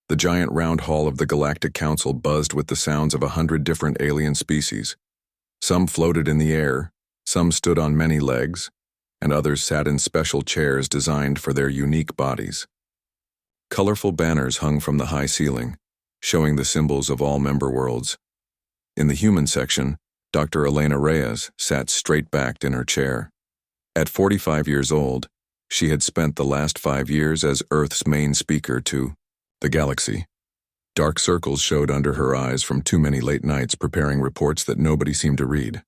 The giant round hall of the Galactic Council buzzed with the sounds of 100 different alien species. Some floated in the air, some stood on many legs, and others sat in special chairs designed for their unique bodies. Colorful banners hung from the high ceiling, showing the symbols of all member worlds. In the human section, Dr. Elena Reyes sat straight-backed in her chair. At 45 years old, she had spent the last 5 years as Earth's main speaker to the galaxy. Dark circles showed under her eyes from too many late nights preparing reports that nobody seemed to read.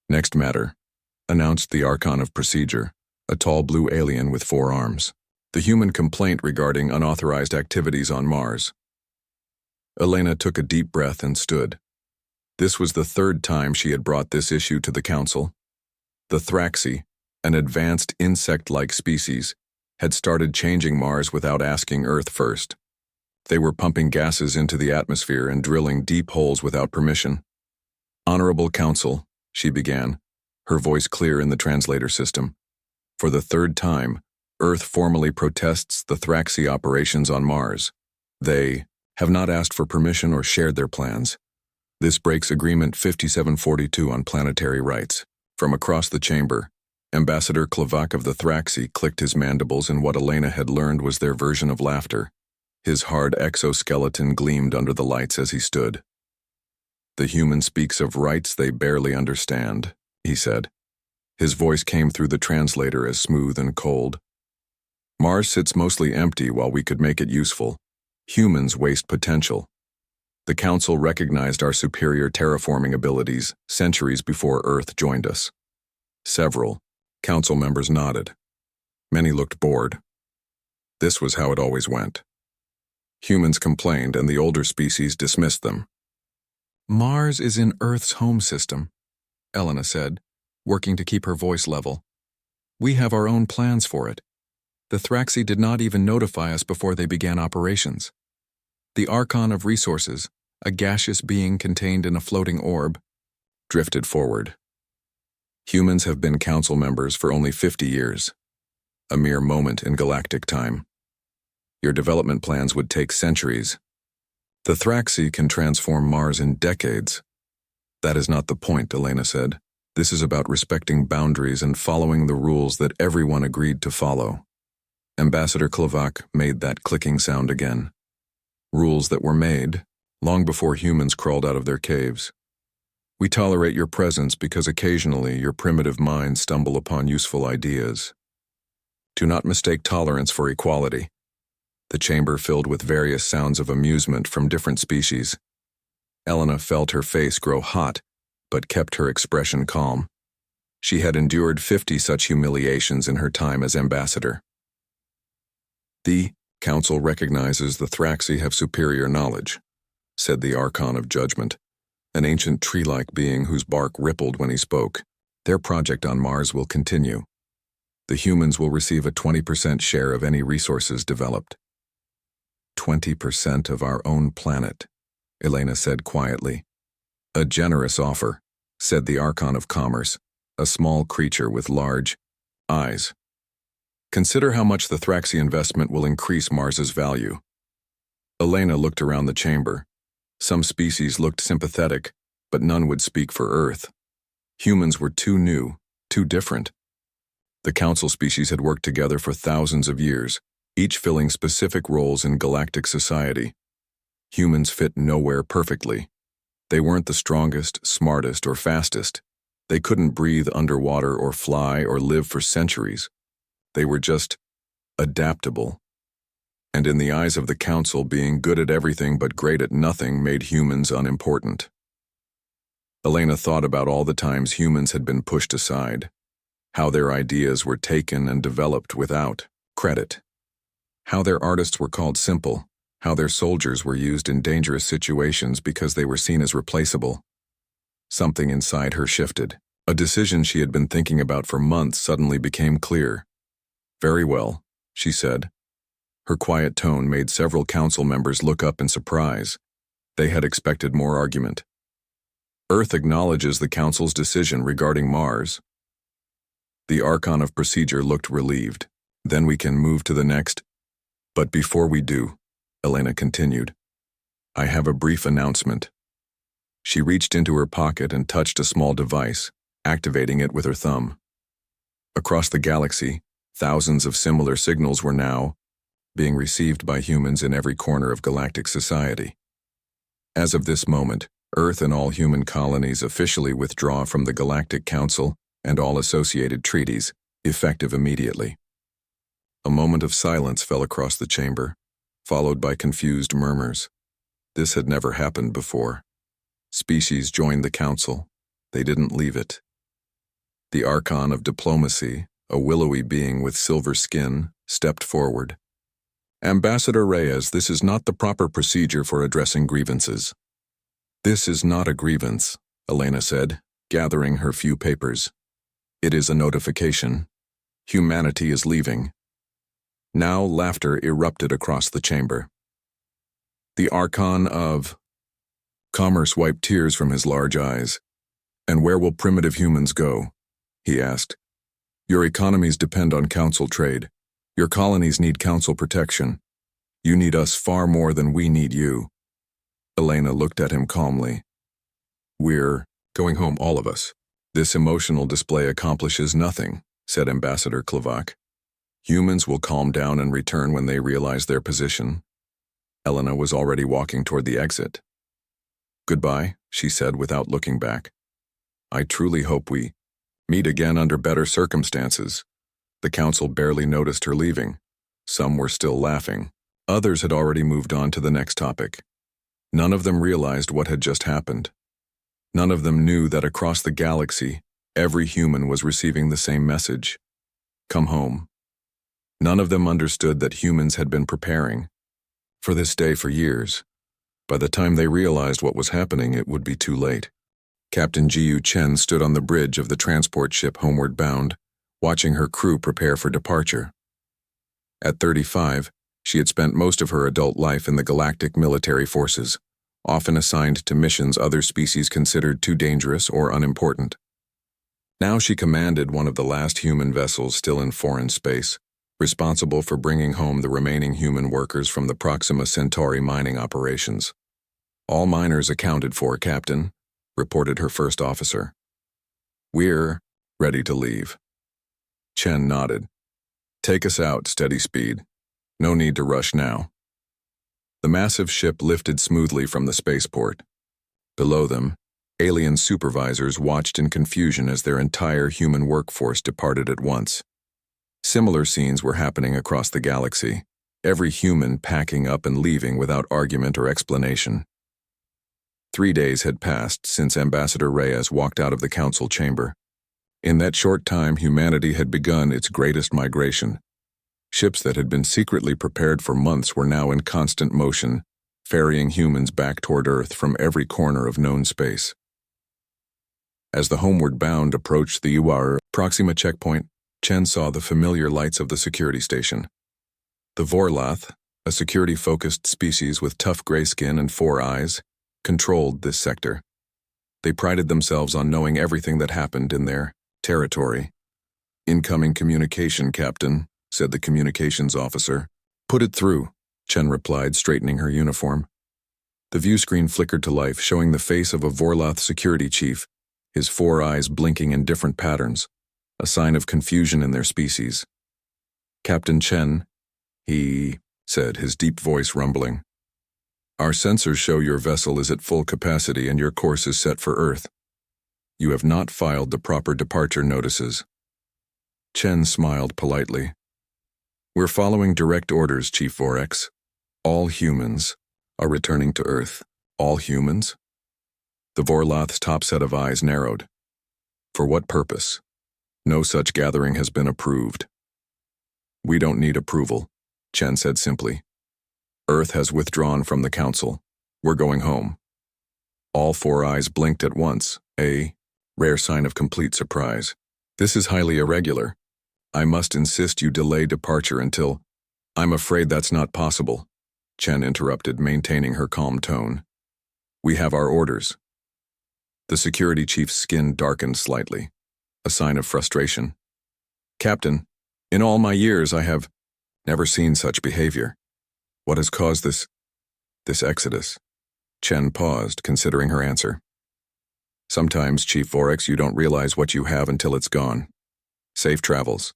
Next matter, announced the Archon of Procedure, a tall blue alien with 4 arms. The human complaint regarding unauthorized activities on Mars. Elena took a deep breath and stood. This was the 3rd time she had brought this issue to the Council. The Thraxi, an advanced insect-like species, had started changing Mars without asking Earth first. They were pumping gases into the atmosphere and drilling deep holes without permission. "Honorable Council," she began, her voice clear in the translator system. "For the 3rd time, Earth formally protests the Thraxi operations on Mars. They have not asked for permission or shared their plans. This breaks Agreement 5742 on planetary rights." From across the chamber, Ambassador Klavak of the Thraxi clicked his mandibles in what Elena had learned was their version of laughter. His hard exoskeleton gleamed under the lights as he stood. "The human speaks of rights they barely understand," he said. His voice came through the translator as smooth and cold. "Mars sits mostly empty while we could make it useful. Humans waste potential. The Council recognized our superior terraforming abilities centuries before Earth joined us." Several Council members nodded. Many looked bored. This was how it always went. Humans complained and the older species dismissed them. "Mars is in Earth's home system," Elena said, working to keep her voice level. "We have our own plans for it. The Thraxi did not even notify us before they began operations. The Archon of Resources, a gaseous being contained in a floating orb, drifted forward. Humans have been council members for only 50 years, a mere moment in galactic time. Your development plans would take centuries. The Thraxi can transform Mars in decades." "That is not the point," Elena said. "This is about respecting boundaries and following the rules that everyone agreed to follow." Ambassador Klavak made that clicking sound again. "Rules that were made long before humans crawled out of their caves. We tolerate your presence because occasionally your primitive minds stumble upon useful ideas. Do not mistake tolerance for equality." The chamber filled with various sounds of amusement from different species. Elena felt her face grow hot, but kept her expression calm. She had endured 50 such humiliations in her time as ambassador. "The Council recognizes the Thraxi have superior knowledge," said the Archon of Judgment, an ancient tree-like being whose bark rippled when he spoke. "Their project on Mars will continue. The humans will receive a 20% share of any resources developed." 20% of our own planet," Elena said quietly. "A generous offer," said the Archon of Commerce, a small creature with large eyes. "Consider how much the Thraxi investment will increase Mars's value." Elena looked around the chamber. Some species looked sympathetic, but none would speak for Earth. Humans were too new, too different. The Council species had worked together for thousands of years, each filling specific roles in galactic society. Humans fit nowhere perfectly. They weren't the strongest, smartest, or fastest. They couldn't breathe underwater or fly or live for centuries. They were just adaptable. And in the eyes of the Council, being good at everything but great at nothing made humans unimportant. Elena thought about all the times humans had been pushed aside, how their ideas were taken and developed without credit, how their artists were called simple, how their soldiers were used in dangerous situations because they were seen as replaceable. Something inside her shifted. A decision she had been thinking about for months suddenly became clear. "Very well," she said. Her quiet tone made several council members look up in surprise. They had expected more argument. "Earth acknowledges the Council's decision regarding Mars." The Archon of Procedure looked relieved. "Then we can move to the next. But before we do, Elena continued. I have a brief announcement. She reached into her pocket and touched a small device, activating it with her thumb. Across the galaxy, thousands of similar signals were now being received by humans in every corner of galactic society. As of this moment, Earth and all human colonies officially withdraw from the Galactic Council and all associated treaties, effective immediately. A moment of silence fell across the chamber, followed by confused murmurs. This had never happened before. Species joined the council. They didn't leave it. The Archon of Diplomacy, a willowy being with silver skin, stepped forward. Ambassador Reyes, this is not the proper procedure for addressing grievances. This is not a grievance, Elena said, gathering her few papers. It is a notification. Humanity is leaving. Now laughter erupted across the chamber. The Archon of Commerce wiped tears from his large eyes. And where will primitive humans go? He asked. Your economies depend on council trade. Your colonies need council protection. You need us far more than we need you. Elena looked at him calmly. We're going home, all of us. This emotional display accomplishes nothing, said Ambassador Klavak. Humans will calm down and return when they realize their position. Elena was already walking toward the exit. Goodbye, she said without looking back. I truly hope we meet again under better circumstances. The council barely noticed her leaving. Some were still laughing. Others had already moved on to the next topic. None of them realized what had just happened. None of them knew that across the galaxy, every human was receiving the same message. Come home. None of them understood that humans had been preparing for this day for years. By the time they realized what was happening, it would be too late. Captain Jiyu Chen stood on the bridge of the transport ship homeward bound, watching her crew prepare for departure. At 35, she had spent most of her adult life in the galactic military forces, often assigned to missions other species considered too dangerous or unimportant. Now she commanded one of the last human vessels still in foreign space, responsible for bringing home the remaining human workers from the Proxima Centauri mining operations. All miners accounted for, Captain, reported her first officer. We're ready to leave. Chen nodded. Take us out, steady speed. No need to rush now. The massive ship lifted smoothly from the spaceport. Below them, alien supervisors watched in confusion as their entire human workforce departed at once. Similar scenes were happening across the galaxy, every human packing up and leaving without argument or explanation. 3 days had passed since Ambassador Reyes walked out of the council chamber. In that short time, humanity had begun its greatest migration. Ships that had been secretly prepared for months were now in constant motion, ferrying humans back toward Earth from every corner of known space. As the homeward bound approached the UR Proxima checkpoint, Chen saw the familiar lights of the security station. The Vorlath, a security-focused species with tough gray skin and 4 eyes, controlled this sector. They prided themselves on knowing everything that happened in their territory. Incoming communication, Captain, said the communications officer. Put it through, Chen replied, straightening her uniform. The view screen flickered to life, showing the face of a Vorlath security chief, his 4 eyes blinking in different patterns, a sign of confusion in their species. Captain Chen, he said, his deep voice rumbling. Our sensors show your vessel is at full capacity and your course is set for Earth. You have not filed the proper departure notices. Chen smiled politely. We're following direct orders, Chief Vorex. All humans are returning to Earth. All humans? The Vorlath's top set of eyes narrowed. For what purpose? No such gathering has been approved. We don't need approval, Chen said simply. Earth has withdrawn from the council. We're going home. All 4 eyes blinked at once, a rare sign of complete surprise. This is highly irregular. I must insist you delay departure until... I'm afraid that's not possible, Chen interrupted, maintaining her calm tone. We have our orders. The security chief's skin darkened slightly, a sign of frustration. Captain, in all my years I have never seen such behavior. What has caused this exodus? Chen paused, considering her answer. Sometimes, Chief Vorex, you don't realize what you have until it's gone. Safe travels.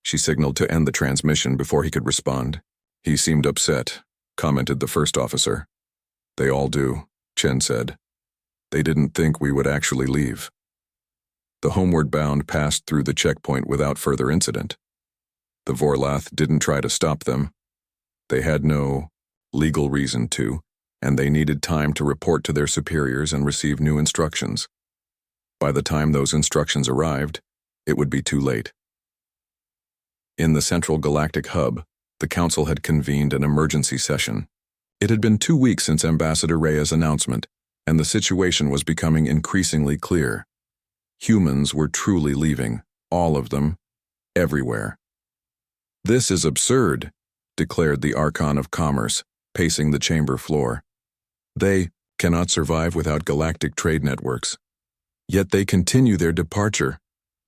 She signaled to end the transmission before he could respond. He seemed upset, commented the first officer. They all do, Chen said. They didn't think we would actually leave. The homeward bound passed through the checkpoint without further incident. The Vorlath didn't try to stop them. They had no legal reason to, and they needed time to report to their superiors and receive new instructions. By the time those instructions arrived, it would be too late. In the central galactic hub, the Council had convened an emergency session. It had been 2 weeks since Ambassador Rhea's announcement, and the situation was becoming increasingly clear. Humans were truly leaving, all of them, everywhere. This is absurd, declared the Archon of Commerce, pacing the chamber floor. They cannot survive without galactic trade networks. Yet they continue their departure,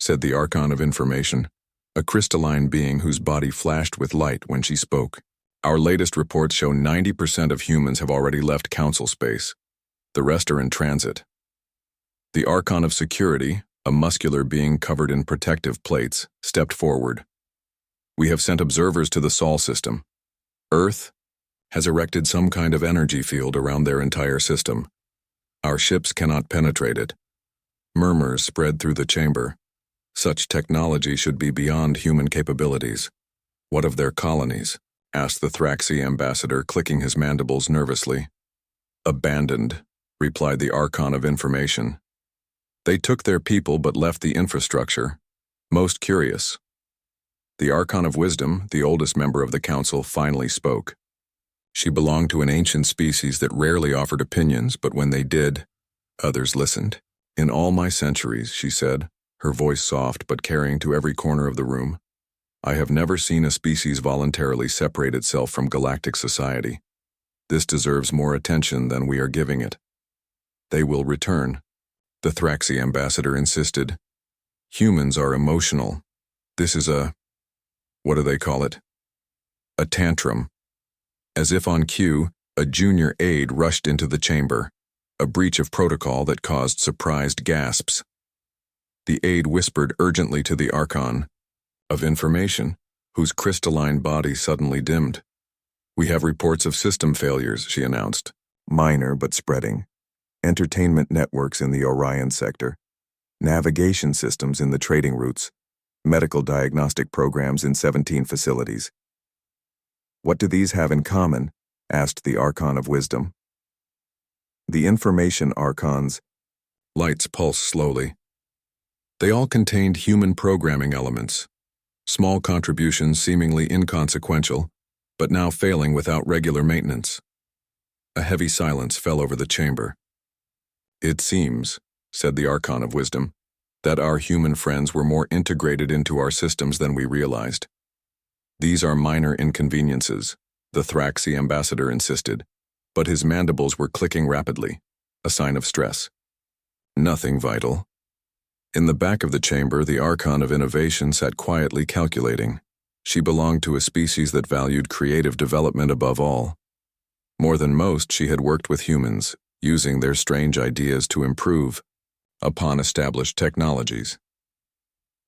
said the Archon of Information, a crystalline being whose body flashed with light when she spoke. Our latest reports show 90% of humans have already left Council space. The rest are in transit. The Archon of Security, a muscular being covered in protective plates, stepped forward. We have sent observers to the Sol system. Earth has erected some kind of energy field around their entire system. Our ships cannot penetrate it. Murmurs spread through the chamber. Such technology should be beyond human capabilities. What of their colonies? Asked the Thraxi ambassador, clicking his mandibles nervously. Abandoned, replied the Archon of Information. They took their people but left the infrastructure. Most curious. The Archon of Wisdom, the oldest member of the Council, finally spoke. She belonged to an ancient species that rarely offered opinions, but when they did, others listened. In all my centuries, she said, her voice soft but carrying to every corner of the room, I have never seen a species voluntarily separate itself from galactic society. This deserves more attention than we are giving it. They will return, the Thraxi ambassador insisted. Humans are emotional. This is what do they call it? A tantrum. As if on cue, a junior aide rushed into the chamber, a breach of protocol that caused surprised gasps. The aide whispered urgently to the Archon of Information, whose crystalline body suddenly dimmed. We have reports of system failures, she announced. Minor but spreading. Entertainment networks in the Orion sector. Navigation systems in the trading routes. Medical diagnostic programs in 17 facilities. What do these have in common? Asked the Archon of Wisdom. The Information Archons. Lights pulsed slowly. They all contained human programming elements. Small contributions seemingly inconsequential, but now failing without regular maintenance. A heavy silence fell over the chamber. It seems, said the Archon of Wisdom, that our human friends were more integrated into our systems than we realized. These are minor inconveniences, the Thraxi ambassador insisted, but his mandibles were clicking rapidly, a sign of stress. Nothing vital. In the back of the chamber, the Archon of Innovation sat quietly calculating. She belonged to a species that valued creative development above all. More than most, she had worked with humans, using their strange ideas to improve upon established technologies.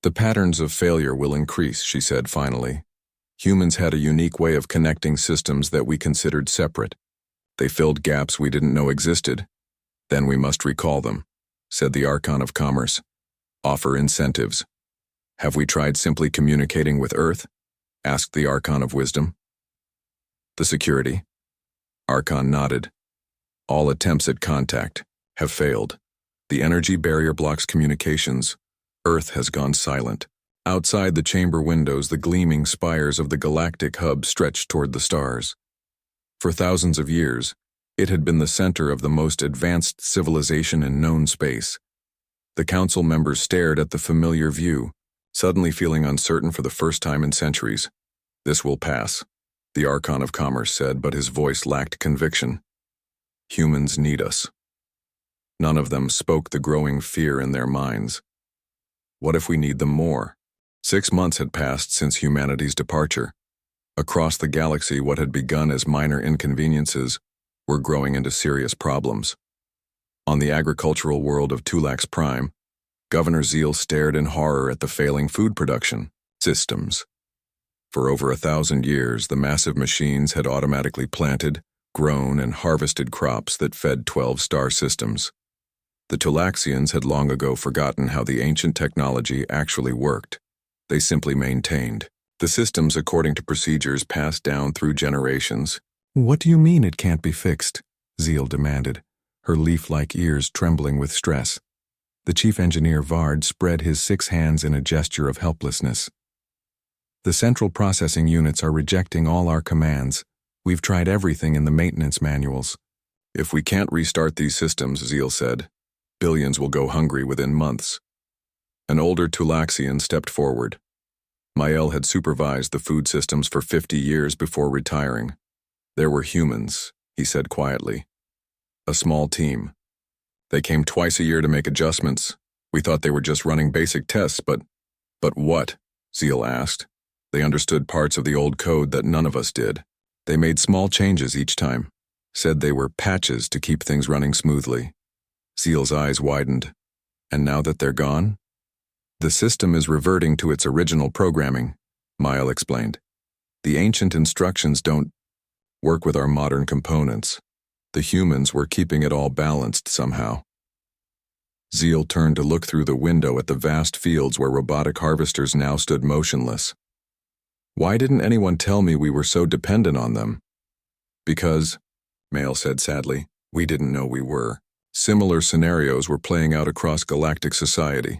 The patterns of failure will increase, she said finally. Humans had a unique way of connecting systems that we considered separate. They filled gaps we didn't know existed. Then we must recall them, said the Archon of Commerce. Offer incentives. Have we tried simply communicating with Earth? Asked the Archon of Wisdom. The security. Archon nodded. All attempts at contact have failed. The energy barrier blocks communications. Earth has gone silent. Outside the chamber windows, the gleaming spires of the galactic hub stretched toward the stars. For thousands of years, it had been the center of the most advanced civilization in known space. The council members stared at the familiar view, suddenly feeling uncertain for the first time in centuries. This will pass, the Archon of Commerce said, but his voice lacked conviction. Humans need us. None of them spoke the growing fear in their minds. What if we need them more? 6 months had passed since humanity's departure. Across the galaxy, what had begun as minor inconveniences were growing into serious problems. On the agricultural world of Tulax Prime, Governor Zeal stared in horror at the failing food production systems. For over 1,000 years, the massive machines had automatically planted, grown, and harvested crops that fed 12 star systems. The Tulaxians had long ago forgotten how the ancient technology actually worked. They simply maintained the systems according to procedures passed down through generations. "What do you mean it can't be fixed?" Zeal demanded, her leaf-like ears trembling with stress. The chief engineer Vard spread his 6 hands in a gesture of helplessness. "The central processing units are rejecting all our commands. We've tried everything in the maintenance manuals." "If we can't restart these systems," Zeal said, "billions will go hungry within months." An older Tulaxian stepped forward. Mael had supervised the food systems for 50 years before retiring. "There were humans," he said quietly. "A small team. They came twice a year to make adjustments. We thought they were just running basic tests, but what?" Zeal asked. "They understood parts of the old code that none of us did. They made small changes each time, said they were patches to keep things running smoothly." Zeal's eyes widened. "And now that they're gone?" "The system is reverting to its original programming," Mael explained. "The ancient instructions don't work with our modern components. The humans were keeping it all balanced somehow." Zeal turned to look through the window at the vast fields where robotic harvesters now stood motionless. "Why didn't anyone tell me we were so dependent on them?" "Because," Mael said sadly, "we didn't know we were." Similar scenarios were playing out across galactic society.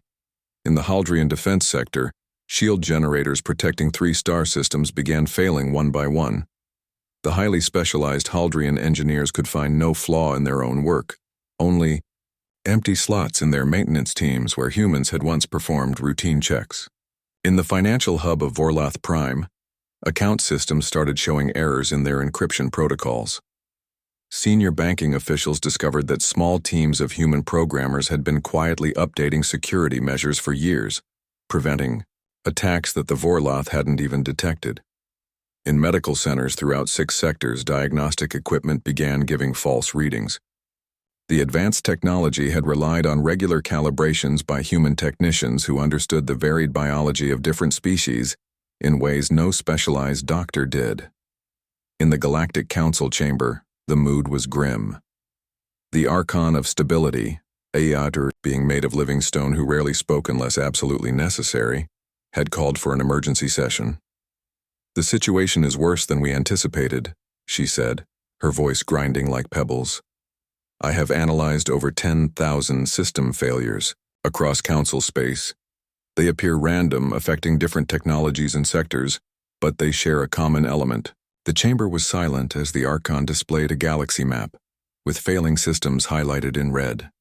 In the Haldrian defense sector, shield generators protecting 3-star systems began failing one by one. The highly specialized Haldrian engineers could find no flaw in their own work, only empty slots in their maintenance teams where humans had once performed routine checks. In the financial hub of Vorlath Prime, account systems started showing errors in their encryption protocols. Senior banking officials discovered that small teams of human programmers had been quietly updating security measures for years, preventing attacks that the Vorlath hadn't even detected. In medical centers throughout 6 sectors, diagnostic equipment began giving false readings. The advanced technology had relied on regular calibrations by human technicians who understood the varied biology of different species in ways no specialized doctor did. In the Galactic Council chamber, the mood was grim. The Archon of Stability, Ayatur, being made of living stone who rarely spoke unless absolutely necessary, had called for an emergency session. "The situation is worse than we anticipated," she said, her voice grinding like pebbles. "I have analyzed over 10,000 system failures across Council space. They appear random, affecting different technologies and sectors, but they share a common element." The chamber was silent as the Archon displayed a galaxy map, with failing systems highlighted in red.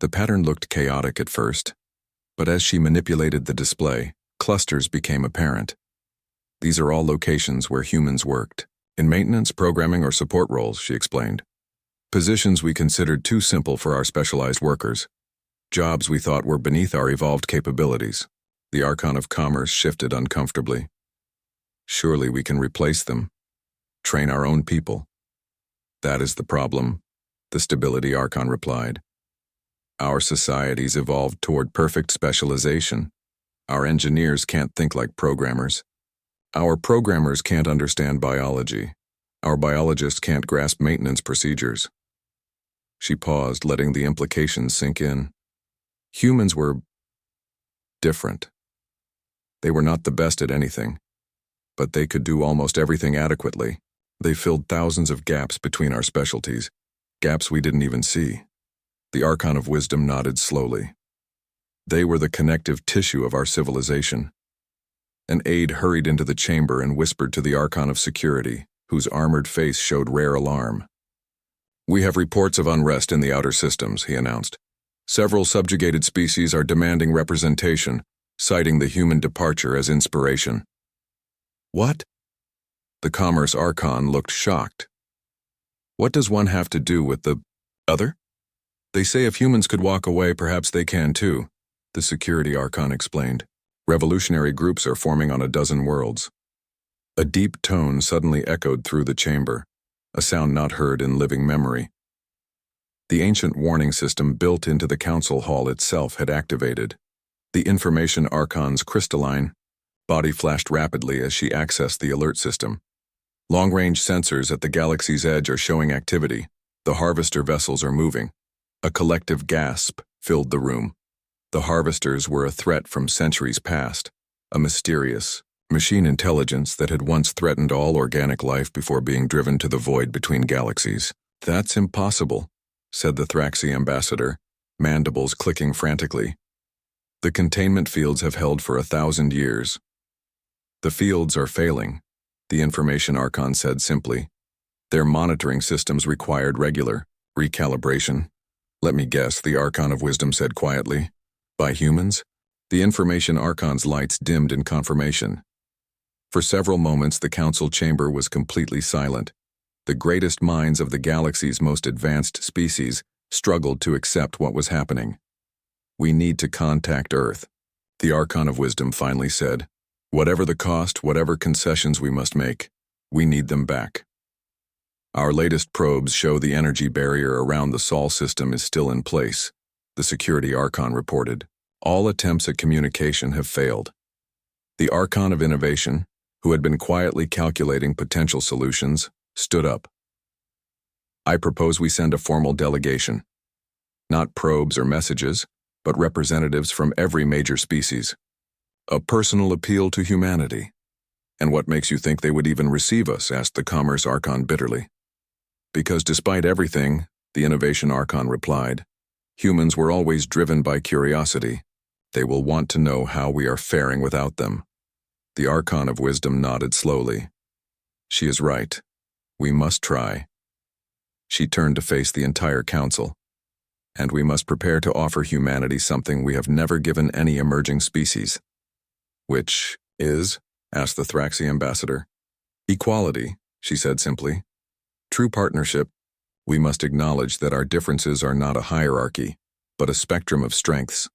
The pattern looked chaotic at first, but as she manipulated the display, clusters became apparent. "These are all locations where humans worked, in maintenance, programming, or support roles," she explained. "Positions we considered too simple for our specialized workers. Jobs we thought were beneath our evolved capabilities." The Archon of Commerce shifted uncomfortably. "Surely we can replace them. Train our own people." "That is the problem," the Stability Archon replied. "Our societies evolved toward perfect specialization. Our engineers can't think like programmers. Our programmers can't understand biology. Our biologists can't grasp maintenance procedures." She paused, letting the implications sink in. Humans were different. They were not the best at anything, but they could do almost everything adequately. They filled thousands of gaps between our specialties, gaps we didn't even see. The Archon of Wisdom nodded slowly. "They were the connective tissue of our civilization." An aide hurried into the chamber and whispered to the Archon of Security, whose armored face showed rare alarm. "We have reports of unrest in the outer systems," he announced. "Several subjugated species are demanding representation, citing the human departure as inspiration." "What?" The Commerce Archon looked shocked. "What does one have to do with the other?" "They say if humans could walk away, perhaps they can too," the Security Archon explained. "Revolutionary groups are forming on a dozen worlds." A deep tone suddenly echoed through the chamber, a sound not heard in living memory. The ancient warning system built into the council hall itself had activated. The information archon's crystalline body flashed rapidly as she accessed the alert system. Long-range sensors at the galaxy's edge are showing activity. The harvester vessels are moving. A collective gasp filled the room. The harvesters were a threat from centuries past, a mysterious machine intelligence that had once threatened all organic life before being driven to the void between galaxies. "That's impossible," said the Thraxi ambassador, mandibles clicking frantically. "The containment fields have held for 1,000 years. The fields are failing," the information archon said simply. "Their monitoring systems required regular recalibration." "Let me guess," the Archon of Wisdom said quietly. "By humans?" The information archon's lights dimmed in confirmation. For several moments the council chamber was completely silent. The greatest minds of the galaxy's most advanced species struggled to accept what was happening. "We need to contact Earth," the Archon of Wisdom finally said. "Whatever the cost, whatever concessions we must make, we need them back. Our latest probes show the energy barrier around the Sol system is still in place," the security Archon reported. "All attempts at communication have failed." The Archon of Innovation, who had been quietly calculating potential solutions, stood up. "I propose we send a formal delegation. Not probes or messages, but representatives from every major species. A personal appeal to humanity." "And what makes you think they would even receive us?" asked the Commerce Archon bitterly. "Because despite everything," the Innovation Archon replied, "humans were always driven by curiosity. They will want to know how we are faring without them." The Archon of Wisdom nodded slowly. "She is right. We must try." She turned to face the entire council. "And we must prepare to offer humanity something we have never given any emerging species." "Which is?" asked the Thraxi ambassador. "Equality," she said simply. "True partnership. We must acknowledge that our differences are not a hierarchy, but a spectrum of strengths.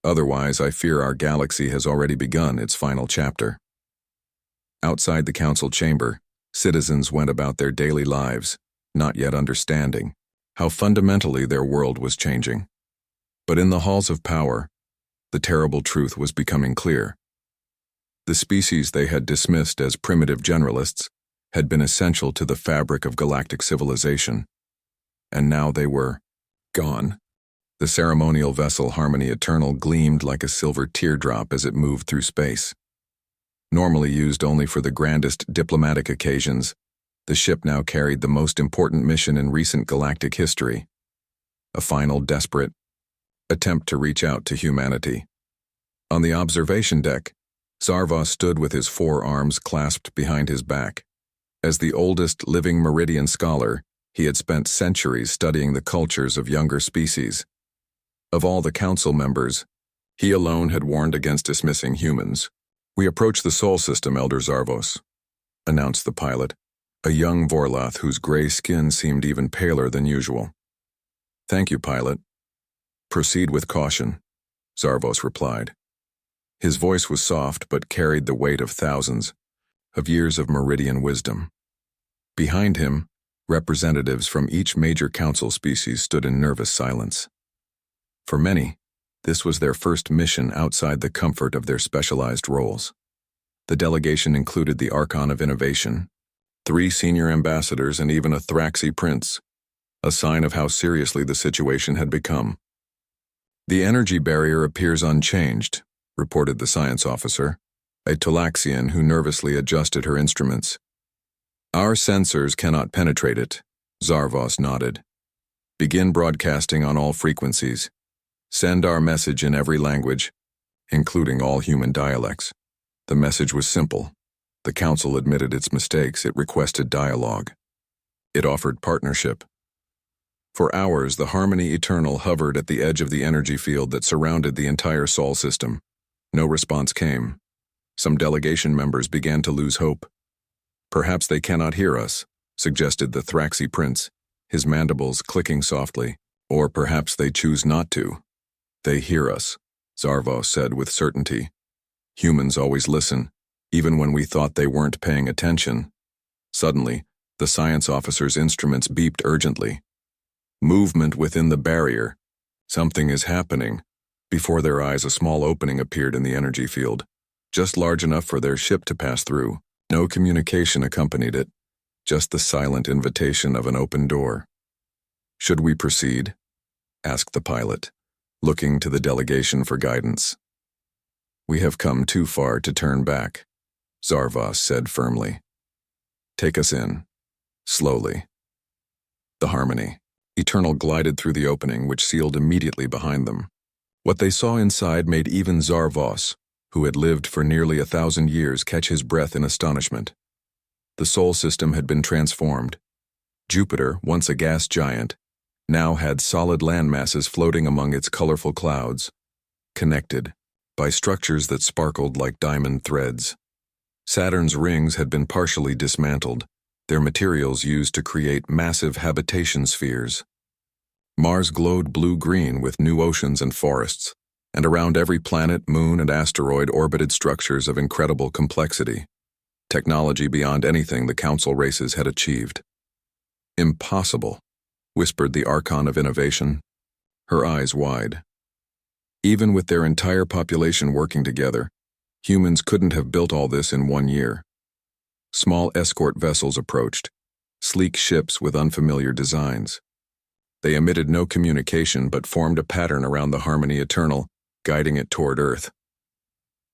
Otherwise, I fear our galaxy has already begun its final chapter." Outside the council chamber, citizens went about their daily lives, not yet understanding how fundamentally their world was changing. But in the halls of power, the terrible truth was becoming clear. The species they had dismissed as primitive generalists had been essential to the fabric of galactic civilization. And now they were gone. The ceremonial vessel Harmony Eternal gleamed like a silver teardrop as it moved through space. Normally used only for the grandest diplomatic occasions, the ship now carried the most important mission in recent galactic history. A final, desperate attempt to reach out to humanity. On the observation deck, Zarvos stood with his forearms clasped behind his back. As the oldest living Meridian scholar, he had spent centuries studying the cultures of younger species. Of all the council members, he alone had warned against dismissing humans. "We approach the Sol system, Elder Zarvos," announced the pilot, a young Vorlath whose gray skin seemed even paler than usual. "Thank you, pilot." "Proceed with caution," Zarvos replied. His voice was soft but carried the weight of thousands of years of Meridian wisdom. Behind him, representatives from each major council species stood in nervous silence. For many, this was their first mission outside the comfort of their specialized roles. The delegation included the Archon of Innovation, 3 senior ambassadors, and even a Thraxi prince, a sign of how seriously the situation had become. "The energy barrier appears unchanged," reported the science officer, a Talaxian who nervously adjusted her instruments. "Our sensors cannot penetrate it," Zarvos nodded. "Begin broadcasting on all frequencies. Send our message in every language, including all human dialects." The message was simple. The council admitted its mistakes. It requested dialogue. It offered partnership. For hours, the Harmony Eternal hovered at the edge of the energy field that surrounded the entire Sol system. No response came. Some delegation members began to lose hope. "Perhaps they cannot hear us," suggested the Thraxi prince, his mandibles clicking softly. "Or perhaps they choose not to." "They hear us," Zarvos said with certainty. "Humans always listen, even when we thought they weren't paying attention. Suddenly, the science officer's instruments beeped urgently. Movement within the barrier. Something is happening. Before their eyes, a small opening appeared in the energy field, just large enough for their ship to pass through. No communication accompanied it, just the silent invitation of an open door. "Should we proceed?" asked the pilot, looking to the delegation for guidance. "We have come too far to turn back," Zarvos said firmly. "Take us in, slowly." The Harmony, Eternal glided through the opening, which sealed immediately behind them. What they saw inside made even Zarvos, who had lived for nearly 1,000 years, catch his breath in astonishment. The Sol system had been transformed. Jupiter, once a gas giant, now had solid land masses floating among its colorful clouds, connected by structures that sparkled like diamond threads. Saturn's rings had been partially dismantled, their materials used to create massive habitation spheres. Mars glowed blue-green with new oceans and forests, and around every planet, moon, and asteroid orbited structures of incredible complexity, technology beyond anything the Council races had achieved. "Impossible," whispered the Archon of Innovation, her eyes wide. Even with their entire population working together, humans couldn't have built all this in 1 year. Small escort vessels approached, sleek ships with unfamiliar designs. They emitted no communication but formed a pattern around the Harmony Eternal, guiding it toward Earth.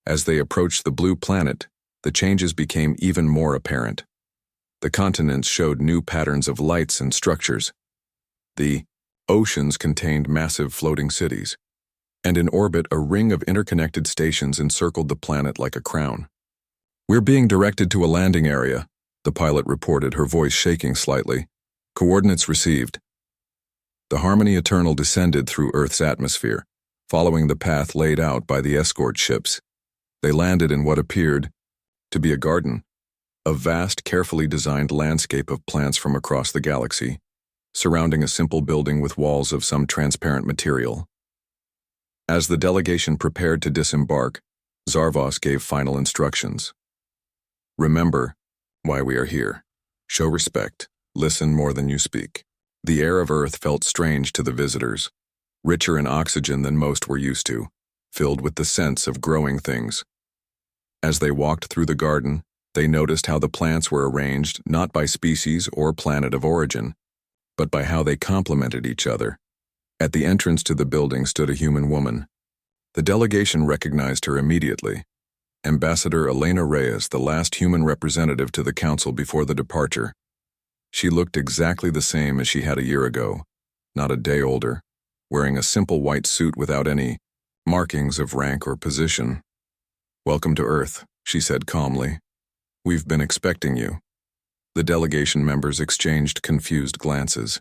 As they approached the blue planet, the changes became even more apparent. The continents showed new patterns of lights and structures. The oceans contained massive floating cities, and in orbit a ring of interconnected stations encircled the planet like a crown. "We're being directed to a landing area," the pilot reported, her voice shaking slightly. "Coordinates received." The Harmony Eternal descended through Earth's atmosphere, following the path laid out by the escort ships. They landed in what appeared to be a garden, a vast, carefully designed landscape of plants from across the galaxy, surrounding a simple building with walls of some transparent material. As the delegation prepared to disembark, Zarvos gave final instructions. "Remember why we are here. Show respect. Listen more than you speak." The air of Earth felt strange to the visitors, richer in oxygen than most were used to, filled with the sense of growing things. As they walked through the garden, they noticed how the plants were arranged not by species or planet of origin, but by how they complemented each other. At the entrance to the building stood a human woman. The delegation recognized her immediately. Ambassador Elena Reyes, the last human representative to the Council before the departure. She looked exactly the same as she had a year ago, not a day older, wearing a simple white suit without any markings of rank or position. "Welcome to Earth," she said calmly. "We've been expecting you." The delegation members exchanged confused glances.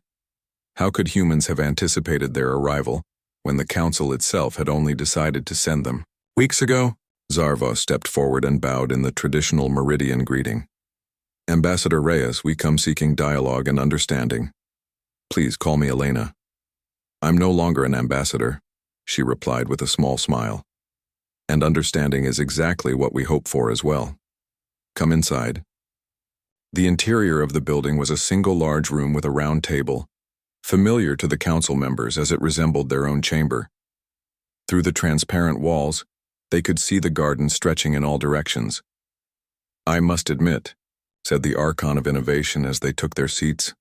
How could humans have anticipated their arrival when the Council itself had only decided to send them? "Weeks ago?" Zarvos stepped forward and bowed in the traditional Meridian greeting. "Ambassador Reyes, we come seeking dialogue and understanding. Please call me Elena." "I'm no longer an ambassador," she replied with a small smile. "And understanding is exactly what we hope for as well. Come inside." The interior of the building was a single large room with a round table, familiar to the Council members as it resembled their own chamber. Through the transparent walls, they could see the garden stretching in all directions. "I must admit," said the Archon of Innovation as they took their seats,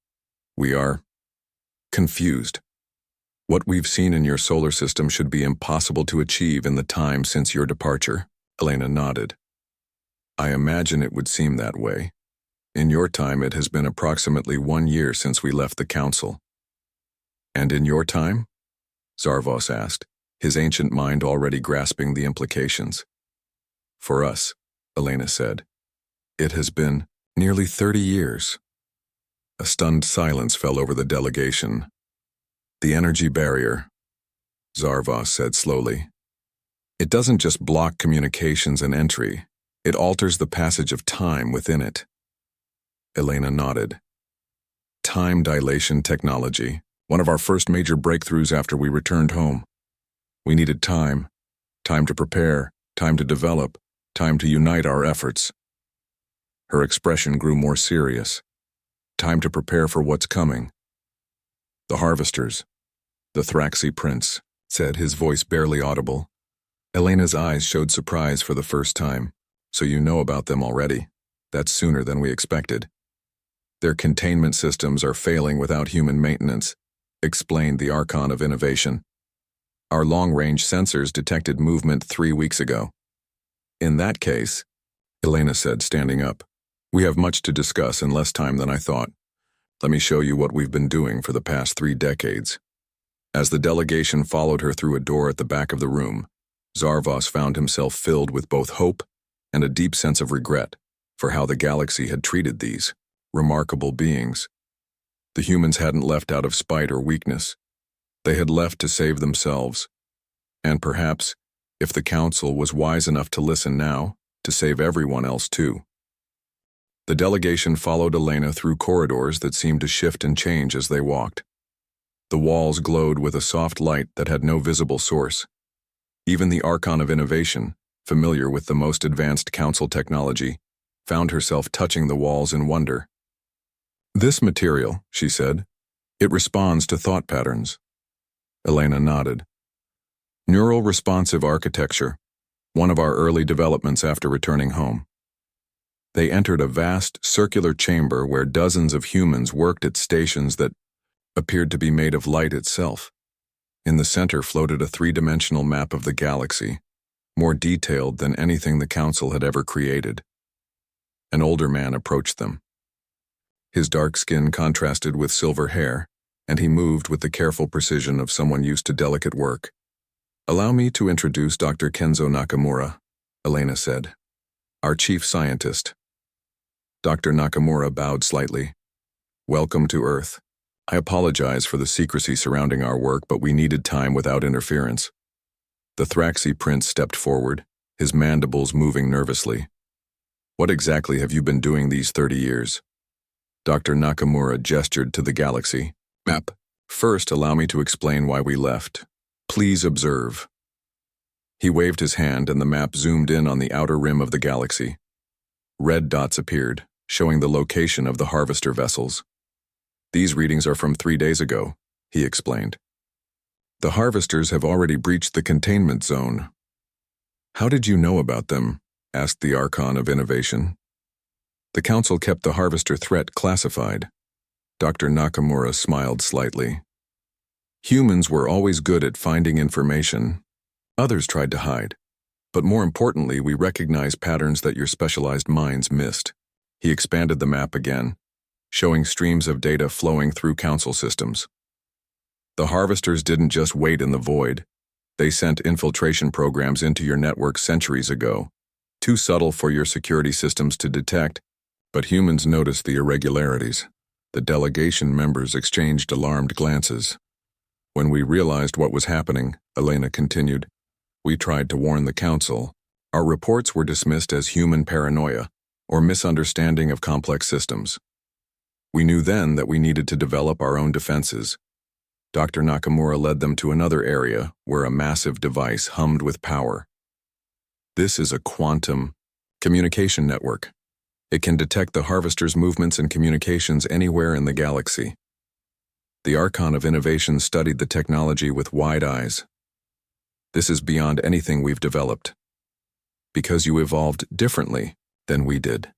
"we are confused. What we've seen in your solar system should be impossible to achieve in the time since your departure." Elena nodded. "I imagine it would seem that way. In your time, it has been approximately 1 year since we left the Council." "And in your time?" Zarvos asked, his ancient mind already grasping the implications. "For us," Elena said, "it has been nearly 30 years. A stunned silence fell over the delegation. "The energy barrier," Zarvos said slowly. "It doesn't just block communications and entry, it alters the passage of time within it." Elena nodded. "Time dilation technology, one of our first major breakthroughs after we returned home. We needed time to prepare, time to develop, Time to unite our efforts. Her expression grew more serious. Time to prepare for what's coming. The Harvesters, the Thraxi Prince, said, his voice barely audible. Elena's eyes showed surprise for the first time. So you know about them already. That's sooner than we expected. Their containment systems are failing without human maintenance, explained the Archon of Innovation. Our long-range sensors detected movement 3 weeks ago. In that case, Elena said, standing up, we have much to discuss in less time than I thought. Let me show you what we've been doing for the past 3 decades. As the delegation followed her through a door at the back of the room, Zarvos found himself filled with both hope and a deep sense of regret for how the galaxy had treated these remarkable beings. The humans hadn't left out of spite or weakness. They had left to save themselves. And perhaps, if the Council was wise enough to listen now, to save everyone else too. The delegation followed Elena through corridors that seemed to shift and change as they walked. The walls glowed with a soft light that had no visible source. Even the Archon of Innovation, familiar with the most advanced Council technology, found herself touching the walls in wonder. This material, she said, it responds to thought patterns. Elena nodded. Neural responsive architecture, one of our early developments after returning home. They entered a vast, circular chamber where dozens of humans worked at stations that appeared to be made of light itself. In the center floated a 3-dimensional map of the galaxy, more detailed than anything the Council had ever created. An older man approached them. His dark skin contrasted with silver hair, and he moved with the careful precision of someone used to delicate work. Allow me to introduce Dr. Kenzo Nakamura, Elena said, our chief scientist. Dr. Nakamura bowed slightly. Welcome to Earth. I apologize for the secrecy surrounding our work, but we needed time without interference. The Thraxi Prince stepped forward, his mandibles moving nervously. What exactly have you been doing these 30 years? Dr. Nakamura gestured to the galaxy. Map. First, allow me to explain why we left. Please observe. He waved his hand and the map zoomed in on the outer rim of the galaxy. Red dots appeared, showing the location of the harvester vessels. These readings are from 3 days ago, he explained. The harvesters have already breached the containment zone. How did you know about them? Asked the Archon of Innovation. The Council kept the harvester threat classified. Dr. Nakamura smiled slightly. Humans were always good at finding information. Others tried to hide. But more importantly, we recognized patterns that your specialized minds missed. He expanded the map again, showing streams of data flowing through Council systems. The harvesters didn't just wait in the void. They sent infiltration programs into your network centuries ago, too subtle for your security systems to detect, but humans noticed the irregularities. The delegation members exchanged alarmed glances. When we realized what was happening, Elena continued, we tried to warn the Council. Our reports were dismissed as human paranoia or misunderstanding of complex systems. We knew then that we needed to develop our own defenses. Dr. Nakamura led them to another area where a massive device hummed with power. This is a quantum communication network. It can detect the harvester's movements and communications anywhere in the galaxy. The Archon of Innovation studied the technology with wide eyes. This is beyond anything we've developed. Because you evolved differently than we did,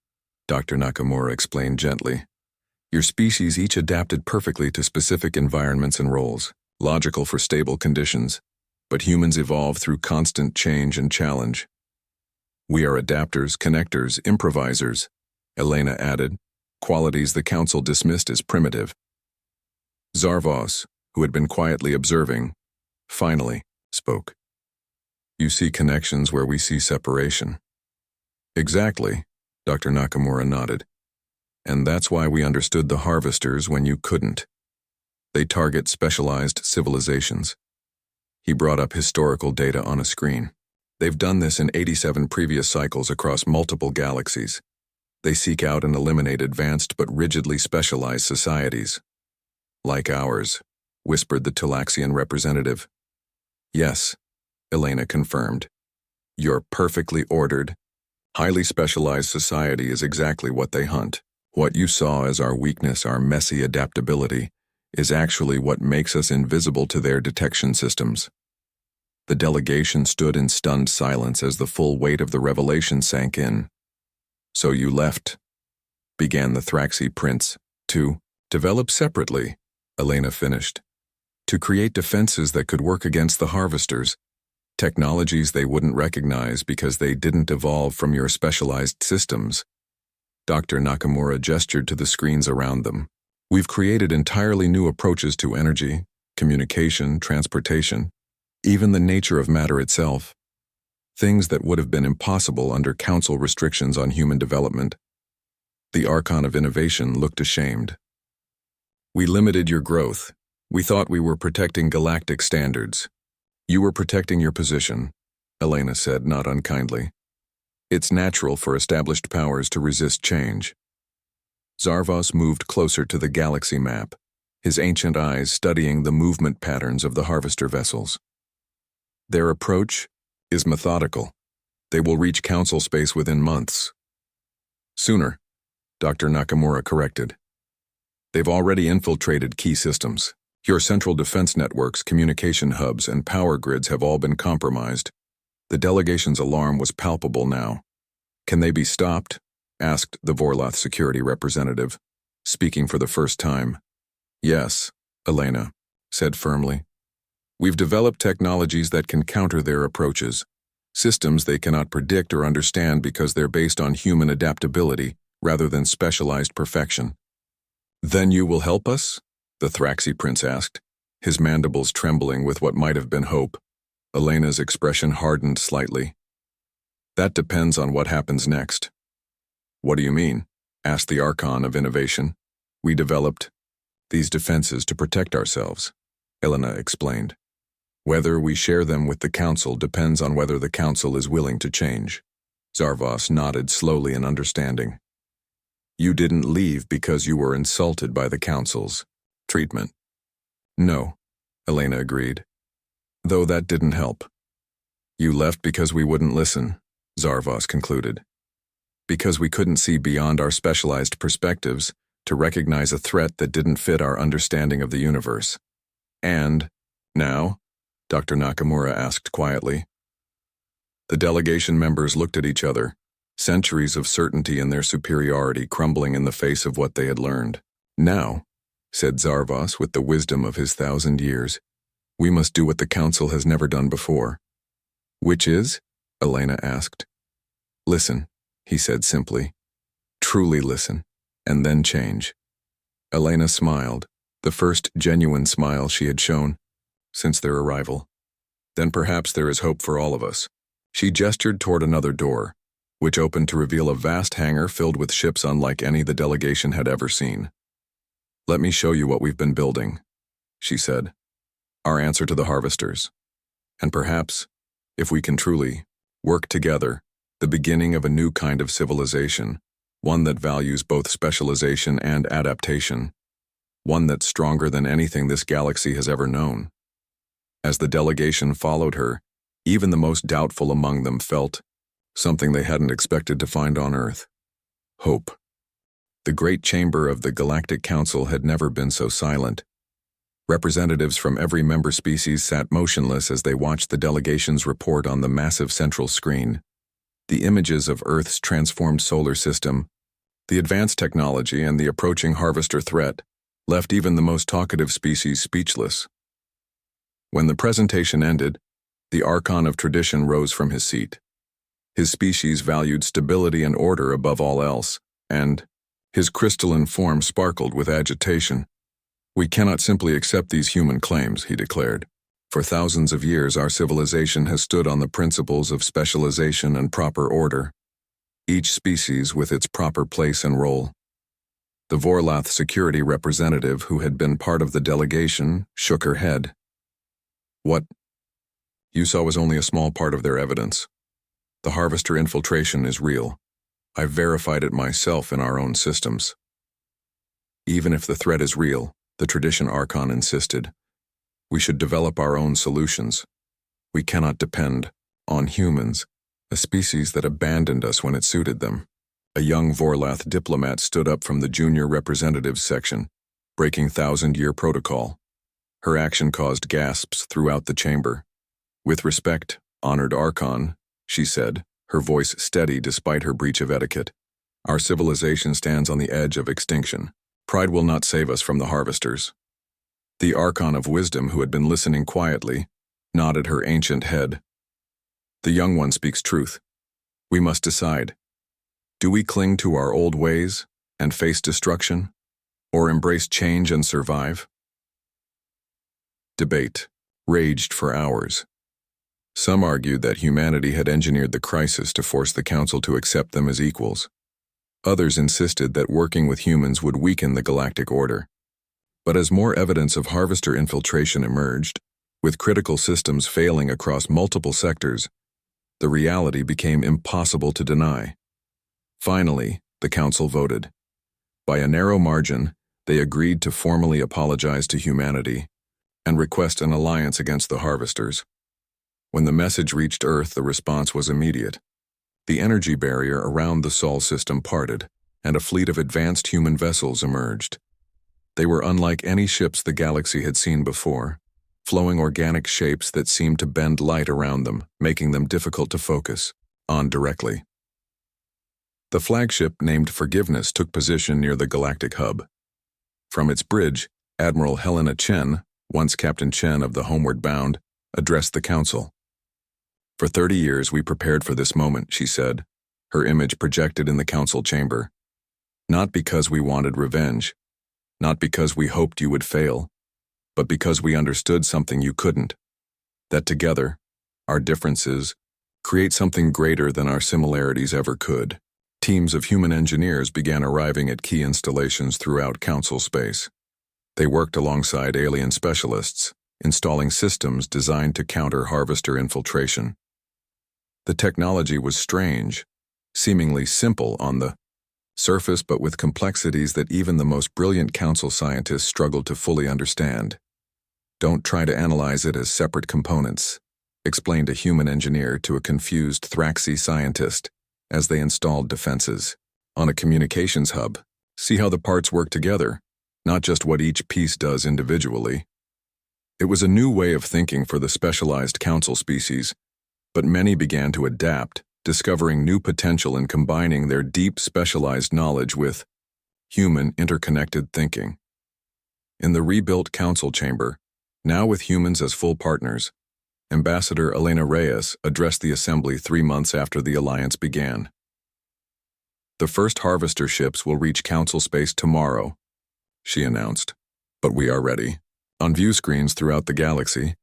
Dr. Nakamura explained gently. Your species each adapted perfectly to specific environments and roles, logical for stable conditions, but humans evolve through constant change and challenge. We are adapters, connectors, improvisers, Elena added, qualities the Council dismissed as primitive. Zarvos, who had been quietly observing, finally spoke. You see connections where we see separation. Exactly, Dr. Nakamura nodded. And that's why we understood the harvesters when you couldn't. They target specialized civilizations. He brought up historical data on a screen. They've done this in 87 previous cycles across multiple galaxies. They seek out and eliminate advanced but rigidly specialized societies. Like ours, whispered the Talaxian representative. Yes, Elena confirmed. You're perfectly ordered, Highly specialized society is exactly what they hunt. What you saw as our weakness, our messy adaptability, is actually what makes us invisible to their detection systems. The delegation stood in stunned silence as the full weight of the revelation sank in. "So you left," began the Thraxi prince, "to develop separately," Elena finished. "To create defenses that could work against the harvesters, technologies they wouldn't recognize because they didn't evolve from your specialized systems." Dr. Nakamura gestured to the screens around them. "We've created entirely new approaches to energy, communication, transportation, even the nature of matter itself. Things that would have been impossible under council restrictions on human development." The Archon of Innovation looked ashamed. "We limited your growth. We thought we were protecting galactic standards." "You were protecting your position," Elena said, not unkindly. "It's natural for established powers to resist change." Zarvos moved closer to the galaxy map, his ancient eyes studying the movement patterns of the harvester vessels. "Their approach is methodical. They will reach council space within months." "Sooner," Dr. Nakamura corrected. "They've already infiltrated key systems. Your central defense networks, communication hubs, and power grids have all been compromised." The delegation's alarm was palpable now. "Can they be stopped?" asked the Vorloth security representative, speaking for the first time. "Yes," Elena said firmly. "We've developed technologies that can counter their approaches, systems they cannot predict or understand because they're based on human adaptability rather than specialized perfection." "Then you will help us?" the Thraxi prince asked, his mandibles trembling with what might have been hope. Elena's expression hardened slightly. "That depends on what happens next." "What do you mean?" asked the Archon of Innovation. "We developed these defenses to protect ourselves," Elena explained. "Whether we share them with the Council depends on whether the Council is willing to change." Zarvos nodded slowly in understanding. "You didn't leave because you were insulted by the Council's treatment." "No," Elena agreed, "though that didn't help." "You left because we wouldn't listen," Zarvos concluded. "Because we couldn't see beyond our specialized perspectives to recognize a threat that didn't fit our understanding of the universe." "And now?" Dr. Nakamura asked quietly. The delegation members looked at each other, centuries of certainty in their superiority crumbling in the face of what they had learned. "Now," said Zarvos with the wisdom of his 1,000 years, "we must do what the Council has never done before." "Which is?" Elena asked. "Listen," he said simply. "Truly listen, and then change." Elena smiled, the first genuine smile she had shown since their arrival. "Then perhaps there is hope for all of us." She gestured toward another door, which opened to reveal a vast hangar filled with ships unlike any the delegation had ever seen. "Let me show you what we've been building," she said. "Our answer to the harvesters. And perhaps, if we can truly work together, the beginning of a new kind of civilization, one that values both specialization and adaptation, one that's stronger than anything this galaxy has ever known." As the delegation followed her, even the most doubtful among them felt something they hadn't expected to find on Earth: hope. The great chamber of the Galactic Council had never been so silent. Representatives from every member species sat motionless as they watched the delegation's report on the massive central screen. The images of Earth's transformed solar system, the advanced technology, and the approaching harvester threat left even the most talkative species speechless. When the presentation ended, the Archon of Tradition rose from his seat. His species valued stability and order above all else, and his crystalline form sparkled with agitation. "We cannot simply accept these human claims," he declared. "For thousands of years our civilization has stood on the principles of specialization and proper order, each species with its proper place and role." The Vorloth security representative, who had been part of the delegation, shook her head. "What you saw was only a small part of their evidence. The harvester infiltration is real. I've verified it myself in our own systems." "Even if the threat is real," the Tradition Archon insisted, "we should develop our own solutions. We cannot depend on humans." a species that abandoned us when it suited them. A young Vorlath diplomat stood up from the junior representatives section, breaking thousand-year protocol. Her action caused gasps throughout the chamber. "With respect, honored Archon," she said, her voice steady despite her breach of etiquette. "Our civilization stands on the edge of extinction. Pride will not save us from the harvesters." The Archon of Wisdom, who had been listening quietly, nodded her ancient head. "The young one speaks truth. We must decide. Do we cling to our old ways and face destruction, or embrace change and survive?" Debate raged for hours. Some argued that humanity had engineered the crisis to force the Council to accept them as equals. Others insisted that working with humans would weaken the galactic order. But as more evidence of harvester infiltration emerged, with critical systems failing across multiple sectors, the reality became impossible to deny. Finally, the Council voted. By a narrow margin, they agreed to formally apologize to humanity and request an alliance against the harvesters. When the message reached Earth, the response was immediate. The energy barrier around the Sol system parted, and a fleet of advanced human vessels emerged. They were unlike any ships the galaxy had seen before, flowing organic shapes that seemed to bend light around them, making them difficult to focus on directly. The flagship, named Forgiveness, took position near the galactic hub. From its bridge, Admiral Helena Chen, once Captain Chen of the Homeward Bound, addressed the Council. "For 30 years we prepared for this moment," she said, her image projected in the Council chamber. "Not because we wanted revenge, not because we hoped you would fail, but because we understood something you couldn't. That together, our differences, create something greater than our similarities ever could." Teams of human engineers began arriving at key installations throughout Council space. They worked alongside alien specialists, installing systems designed to counter harvester infiltration. The technology was strange, seemingly simple on the surface, but with complexities that even the most brilliant Council scientists struggled to fully understand. "Don't try to analyze it as separate components," explained a human engineer to a confused Thraxi scientist as they installed defenses. "On a communications hub, see how the parts work together, not just what each piece does individually." It was a new way of thinking for the specialized Council species, but many began to adapt, discovering new potential in combining their deep specialized knowledge with human interconnected thinking. In the rebuilt Council chamber, now with humans as full partners, Ambassador Elena Reyes addressed the Assembly 3 months after the alliance began. "The first harvester ships will reach Council space tomorrow," she announced, "but we are ready." On view screens throughout the galaxy,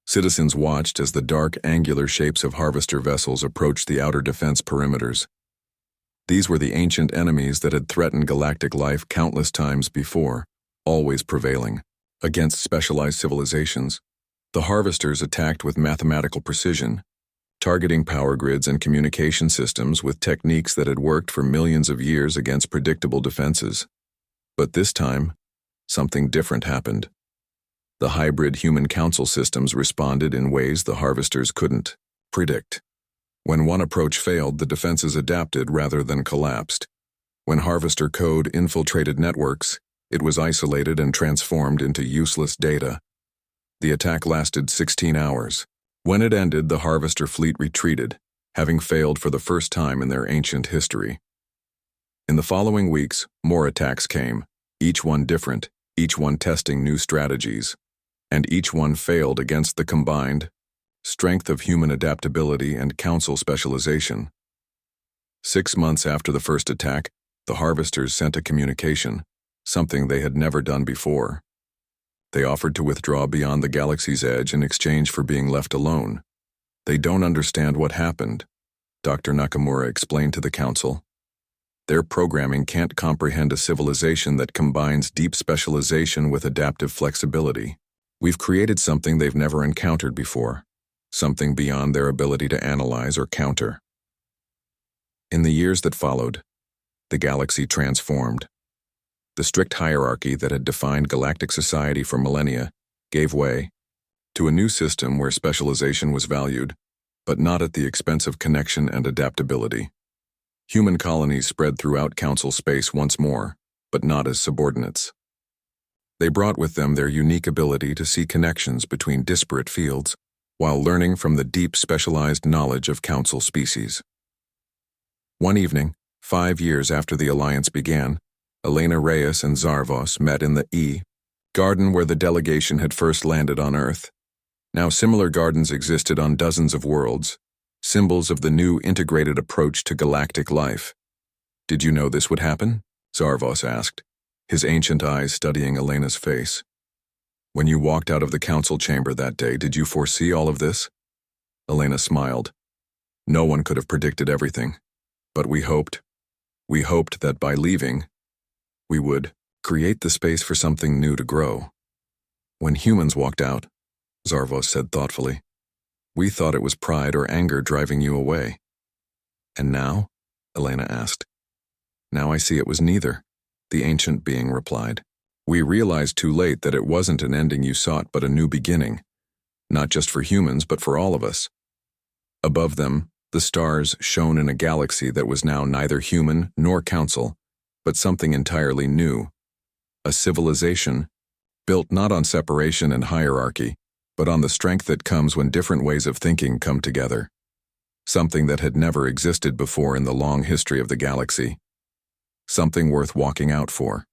citizens watched as the dark, angular shapes of harvester vessels approached the outer defense perimeters. These were the ancient enemies that had threatened galactic life countless times before, always prevailing. Against specialized civilizations, the harvesters attacked with mathematical precision, targeting power grids and communication systems with techniques that had worked for millions of years against predictable defenses. But this time, something different happened. The hybrid human Council systems responded in ways the harvesters couldn't predict. When one approach failed, the defenses adapted rather than collapsed. When harvester code infiltrated networks, it was isolated and transformed into useless data. The attack lasted 16 hours. When it ended, the harvester fleet retreated, having failed for the first time in their ancient history. In the following weeks, more attacks came, each one different, each one testing new strategies, and each one failed against the combined strength of human adaptability and Council specialization. 6 months after the first attack, the harvesters sent a communication, something they had never done before. They offered to withdraw beyond the galaxy's edge in exchange for being left alone. "They don't understand what happened," Dr. Nakamura explained to the Council. "Their programming can't comprehend a civilization that combines deep specialization with adaptive flexibility. We've created something they've never encountered before, something beyond their ability to analyze or counter." In the years that followed, the galaxy transformed. The strict hierarchy that had defined galactic society for millennia gave way to a new system where specialization was valued, but not at the expense of connection and adaptability. Human colonies spread throughout Council space once more, but not as subordinates. They brought with them their unique ability to see connections between disparate fields, while learning from the deep specialized knowledge of Council species. One evening, 5 years after the alliance began, Elena Reyes and Zarvos met in the garden where the delegation had first landed on Earth. Now similar gardens existed on dozens of worlds, symbols of the new integrated approach to galactic life. "Did you know this would happen?" Zarvos asked, his ancient eyes studying Elena's face. "When you walked out of the council chamber that day, did you foresee all of this?" Elena smiled. "No one could have predicted everything, but we hoped that by leaving, we would create the space for something new to grow. When humans walked out," Zarvos said thoughtfully, "we thought it was pride or anger driving you away." "And now?" Elena asked. "Now I see it was neither," the ancient being replied. "We realized too late that it wasn't an ending you sought but a new beginning, not just for humans but for all of us." Above them, the stars shone in a galaxy that was now neither human nor council, but something entirely new. A civilization built not on separation and hierarchy, but on the strength that comes when different ways of thinking come together. Something that had never existed before in the long history of the galaxy. Something worth walking out for.